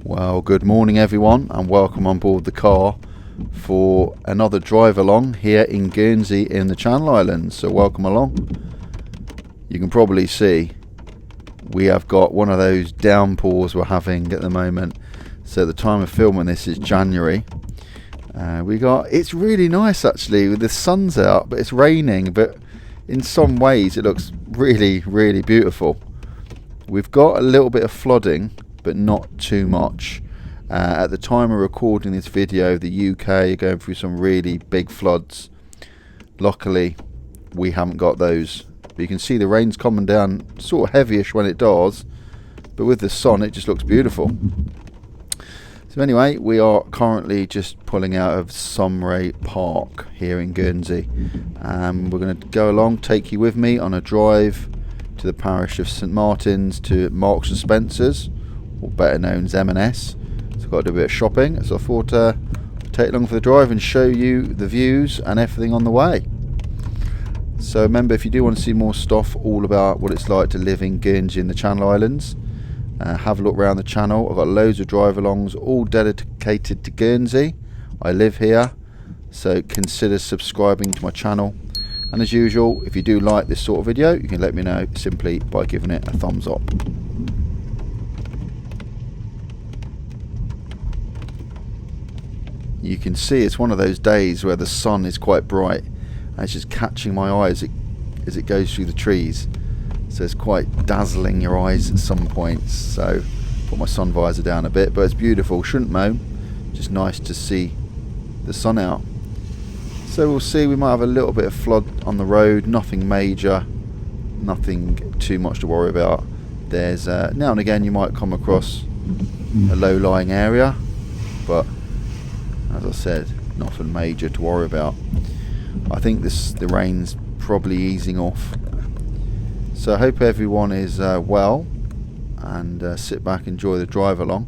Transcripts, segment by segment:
Well, good morning everyone and welcome on board the car for another drive along here in Guernsey in the Channel Islands. So welcome along. You can probably see we have got one of those downpours we're having at the moment. So at the time of filming this is January. It's really nice actually, with the sun's out but it's raining, but in some ways it looks really beautiful. We've got a little bit of flooding but not too much. At the time of recording this video, the UK are going through some really big floods. Luckily we haven't got those, but you can see the rain's coming down sort of heavyish when it does, but with the sun it just looks beautiful. So anyway, we are currently just pulling out of Somray Park here in Guernsey, and we're going to go along, take you with me on a drive to the parish of St Martin's, to Marks and Spencer's, or better known as M&S. So I've got to do a bit of shopping, so I thought I'd take along for the drive and show you the views and everything on the way. So remember, if you do want to see more stuff all about what it's like to live in Guernsey in the Channel Islands, have a look around the channel. I've got loads of drive-alongs all dedicated to Guernsey. I live here, so consider subscribing to my channel. And as usual, if you do like this sort of video, you can let me know simply by giving it a thumbs up. You can see it's one of those days where the sun is quite bright and it's just catching my eye as it goes through the trees. So it's quite dazzling your eyes at some points. So put my sun visor down a bit, but it's beautiful. Shouldn't moan, just nice to see the sun out. So we'll see, we might have a little bit of flood on the road, nothing major, nothing too much to worry about. There's now and again you might come across a low-lying area, but as I said, nothing major to worry about. I think the rain's probably easing off. So I hope everyone is well, and sit back and enjoy the drive along.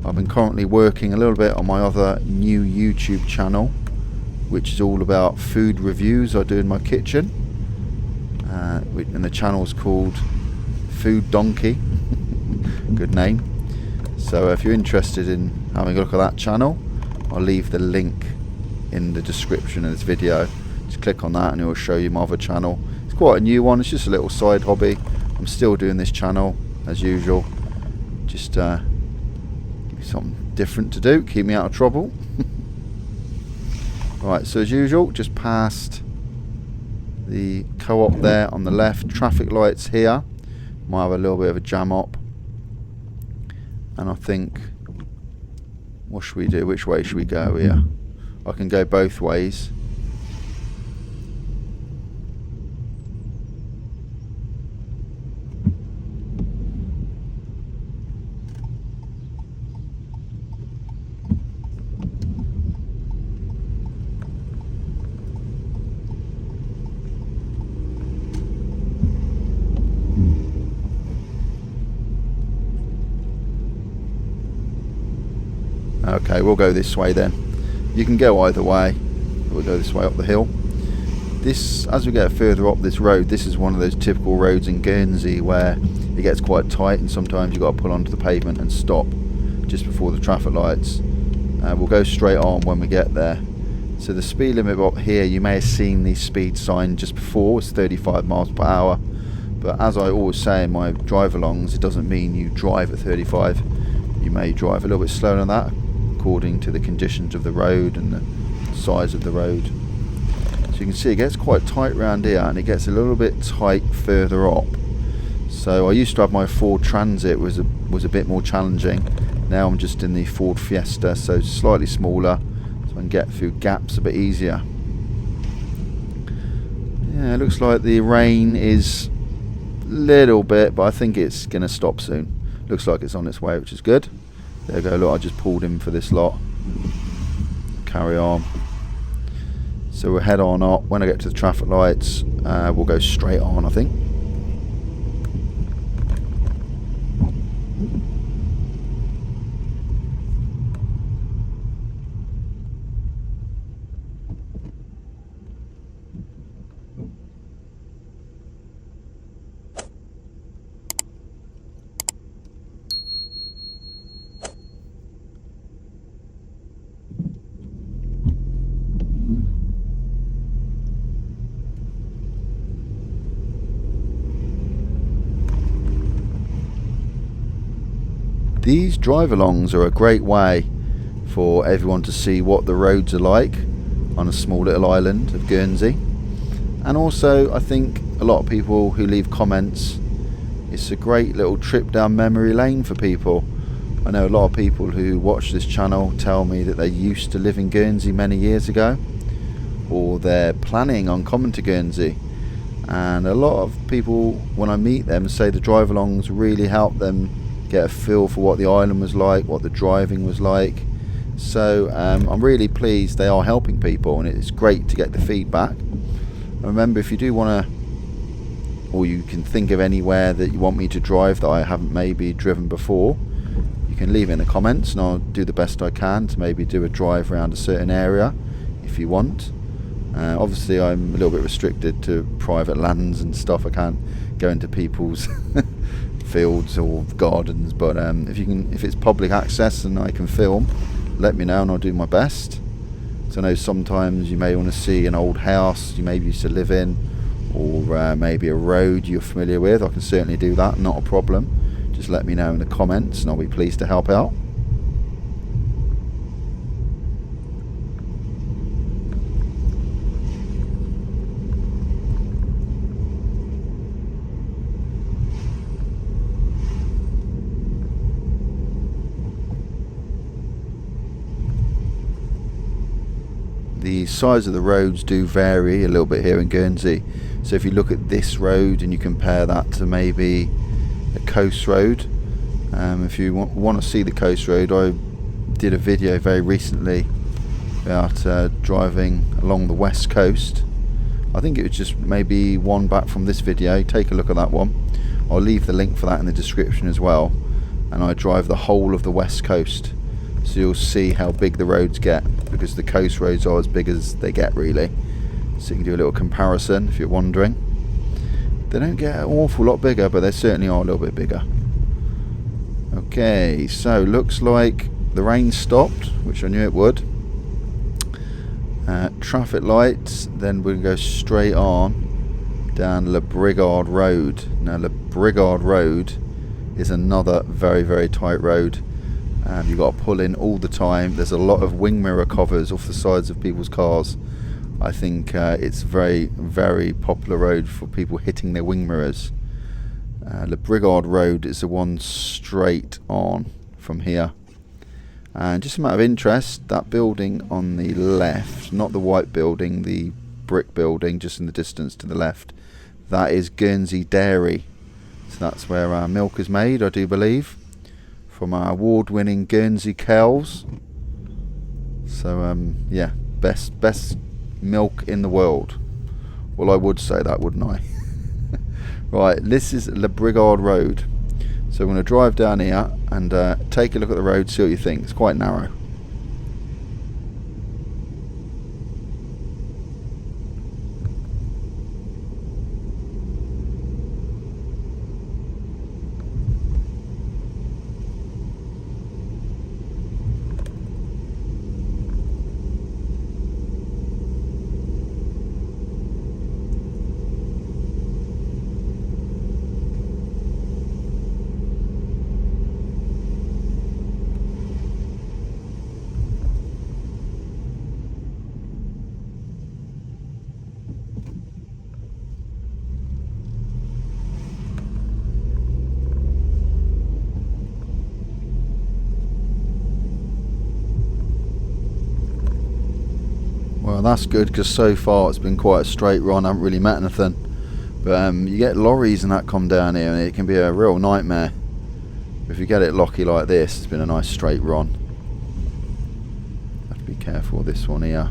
I've been currently working a little bit on my other new YouTube channel, which is all about food reviews I do in my kitchen, and the channel's called Food Donkey. Good name. So if you're interested in having a look at that channel, I'll leave the link in the description of this video. Just click on that and it will show you my other channel. It's quite a new one, it's just a little side hobby. I'm still doing this channel as usual, just give me something different to do, keep me out of trouble. Right, so as usual, just past the co-op there on the left, traffic lights here, might have a little bit of a jam up, and I think, what should we do, which way should we go here? I can go both ways. Okay, we'll go this way then. You can go either way. We'll go this way up the hill. This, as we get further up this road, this is one of those typical roads in Guernsey where it gets quite tight and sometimes you've got to pull onto the pavement and stop just before the traffic lights. We'll go straight on when we get there. So the speed limit up here, you may have seen the speed sign just before, it's 35 miles per hour. But as I always say in my drive-alongs, it doesn't mean you drive at 35. You may drive a little bit slower than that, according to the conditions of the road and the size of the road. So you can see it gets quite tight around here and it gets a little bit tight further up. So I used to have my Ford Transit, was a bit more challenging. Now I'm just in the Ford Fiesta, so slightly smaller, so I can get through gaps a bit easier. Yeah, it looks like the rain is a little bit, but I think it's going to stop soon. Looks like it's on its way, which is good. There we go, look, I just pulled in for this lot. Carry on. So we'll head on up. When I get to the traffic lights, we'll go straight on, I think. These drive-alongs are a great way for everyone to see what the roads are like on a small little island of Guernsey. And also, I think a lot of people who leave comments, it's a great little trip down memory lane for people. I know a lot of people who watch this channel tell me that they used to live in Guernsey many years ago, or they're planning on coming to Guernsey. And a lot of people, when I meet them, say the drive-alongs really help them get a feel for what the island was like, what the driving was like. So I'm really pleased they are helping people, and it's great to get the feedback. And remember, if you do want to, or you can think of anywhere that you want me to drive that I haven't maybe driven before, you can leave it in the comments, and I'll do the best I can to maybe do a drive around a certain area if you want. Obviously I'm a little bit restricted to private lands and stuff. I can't go into people's fields or gardens, but if it's public access and I can film, let me know and I'll do my best. So I know sometimes you may want to see an old house you maybe used to live in, or maybe a road you're familiar with. I can certainly do that, not a problem. Just let me know in the comments and I'll be pleased to help out. The size of the roads do vary a little bit here in Guernsey. So if you look at this road and you compare that to maybe a coast road, if you want to see the coast road, I did a video very recently about driving along the west coast. I think it was just maybe one back from this video. Take a look at that one. I'll leave the link for that in the description as well. And I drive the whole of the west coast, so you'll see how big the roads get, because the coast roads are as big as they get really. So you can do a little comparison if you're wondering. They don't get an awful lot bigger, but they certainly are a little bit bigger. Okay, so looks like the rain stopped, which I knew it would. Traffic lights, then we'll go straight on down Le Brigard Road. Now Le Brigard Road is another very, very tight road. You've got to pull in all the time. There's a lot of wing mirror covers off the sides of people's cars. I think it's very, very popular road for people hitting their wing mirrors. Le Brigard Road is the one straight on from here. And just a matter of interest, that building on the left, not the white building, the brick building just in the distance to the left, that is Guernsey Dairy. So that's where our milk is made, I do believe, from our award-winning Guernsey cows. So yeah, best milk in the world. Well, I would say that, wouldn't I? Right, this is Le Brigard Road. So I'm going to drive down here and take a look at the road, see what you think. It's quite narrow. Well, that's good, because so far it's been quite a straight run. I haven't really met anything, but you get lorries and that come down here and it can be a real nightmare. If you get it locky like this, it's been a nice straight run. Have to be careful with this one here,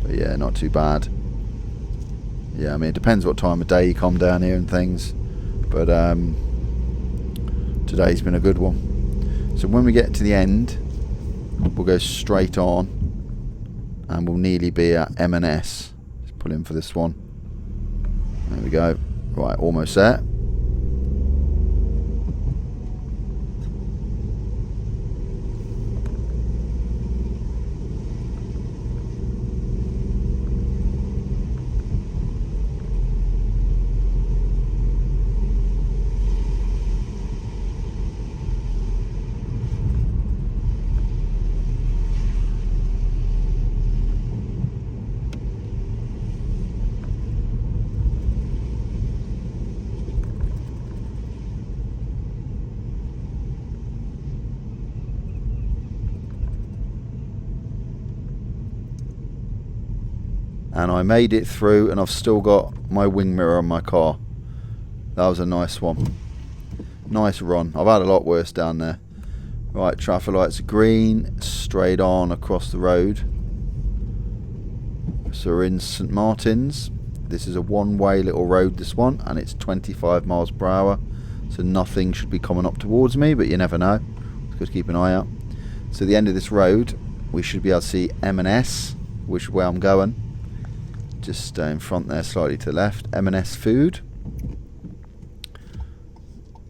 but yeah, not too bad. Yeah, I mean, it depends what time of day you come down here and things, but today's been a good one. So when we get to the end, we'll go straight on and we'll nearly be at M&S. Just pull in for this one. There we go. Right, almost there. and I made it through, and I've still got my wing mirror on my car. That was a nice one. Nice run. I've had a lot worse down there. Right, traffic lights are green, straight on across the road. So we're in St Martin's. This is a one-way little road, this one, and it's 25 miles per hour. So nothing should be coming up towards me, but you never know. Just keep an eye out. So the end of this road, we should be able to see M&S, which is where I'm going. Just in front there, slightly to the left. M&S Food.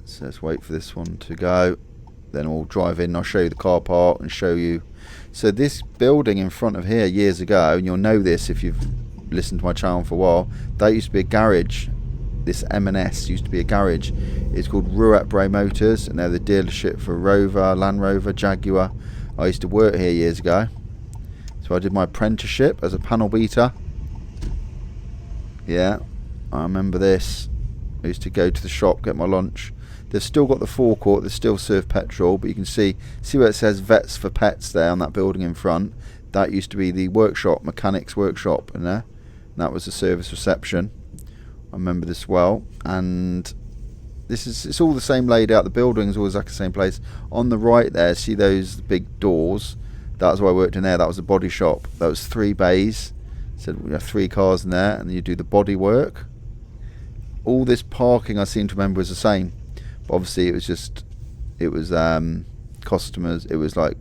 So let's wait for this one to go. Then we'll drive in. I'll show you the car park and show you. So this building in front of here years ago, and you'll know this if you've listened to my channel for a while, that used to be a garage. This M&S used to be a garage. It's called Rouet Motors, and they're the dealership for Rover, Land Rover, Jaguar. I used to work here years ago. So I did my apprenticeship as a panel beater. Yeah, I remember this. I used to go to the shop, get my lunch. They've still got the forecourt, they still serve petrol, but you can see where it says Vets for Pets there on that building in front. That used to be the workshop, mechanics workshop in there. And that was the service reception. I remember this well. And it's all the same laid out. The building's always like the same place. On the right there, see those big doors? That's where I worked in there. That was the body shop. That was 3 bays. So we have 3 cars in there, and then you do the body work. All this parking I seem to remember was the same. But obviously it was customers, it was like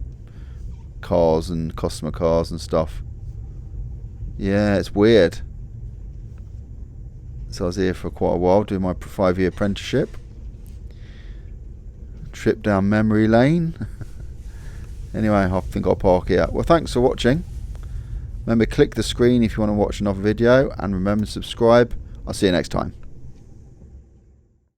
cars and customer cars and stuff. Yeah, it's weird. So I was here for quite a while doing my 5-year apprenticeship. Trip down memory lane. Anyway, I think I'll park here. Well, thanks for watching. Remember, click the screen if you want to watch another video, and remember to subscribe. I'll see you next time.